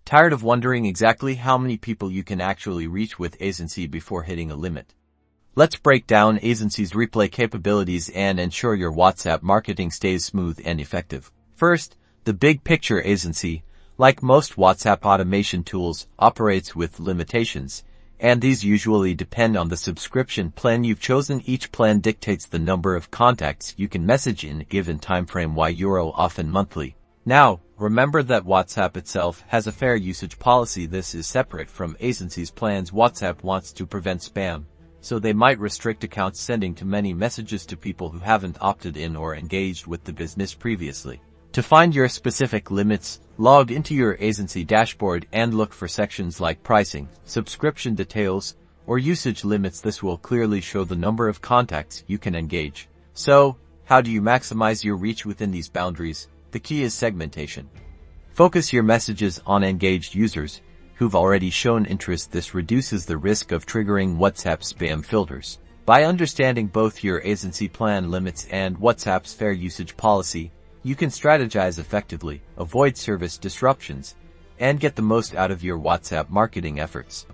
Tired of wondering exactly how many people you can actually reach with Aisensy before hitting a limit? Let's break down Aisensy's replay capabilities and ensure your WhatsApp marketing stays smooth and effective. First, the big picture. Aisensy, like most WhatsApp automation tools, operates with limitations, and these usually depend on the subscription plan you've chosen. Each plan dictates the number of contacts you can message in a given timeframe, €, often monthly. Now, remember that WhatsApp itself has a fair usage policy. This is separate from Aisensy's plans. WhatsApp wants to prevent spam, so they might restrict accounts sending too many messages to people who haven't opted in or engaged with the business previously. To find your specific limits, log into your Aisensy dashboard and look for sections like pricing, subscription details, or usage limits. This will clearly show the number of contacts you can engage. So, how do you maximize your reach within these boundaries? The key is segmentation. Focus your messages on engaged users who've already shown interest. This reduces the risk of triggering WhatsApp spam filters. By understanding both your Aisensy plan limits and WhatsApp's fair usage policy, you can strategize effectively, avoid service disruptions, and get the most out of your WhatsApp marketing efforts.